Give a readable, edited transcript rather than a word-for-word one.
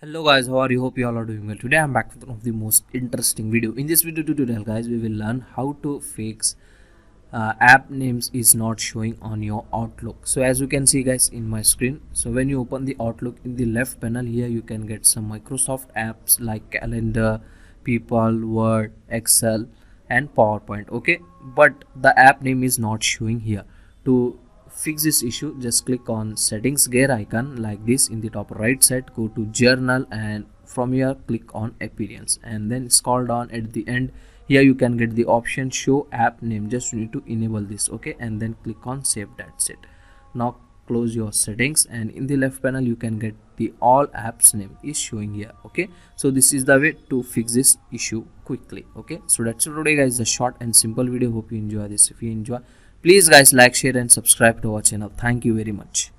Hello guys, how are you? Hope you all are doing well. Today I'm back with one of the most interesting video. In this video tutorial guys, we will learn how to fix app names is not showing on your Outlook. So as you can see guys in my screen, so when you open the Outlook, in the left panel here you can get some Microsoft apps like Calendar, People, Word, Excel and PowerPoint. Okay, but the app name is not showing here. To fix this issue, just click on settings gear icon like this in the top right side, go to journal and from here click on appearance and then scroll down at the end. Here you can get the option show app name. Just you need to enable this, okay, and then click on save. That's it. Now close your settings and in the left panel you can get the all apps name is showing here. Okay, so this is the way to fix this issue quickly. Okay, so that's it today guys, a short and simple video. Hope you enjoy this. If you enjoy, please guys like, share and subscribe to our channel. Thank you very much.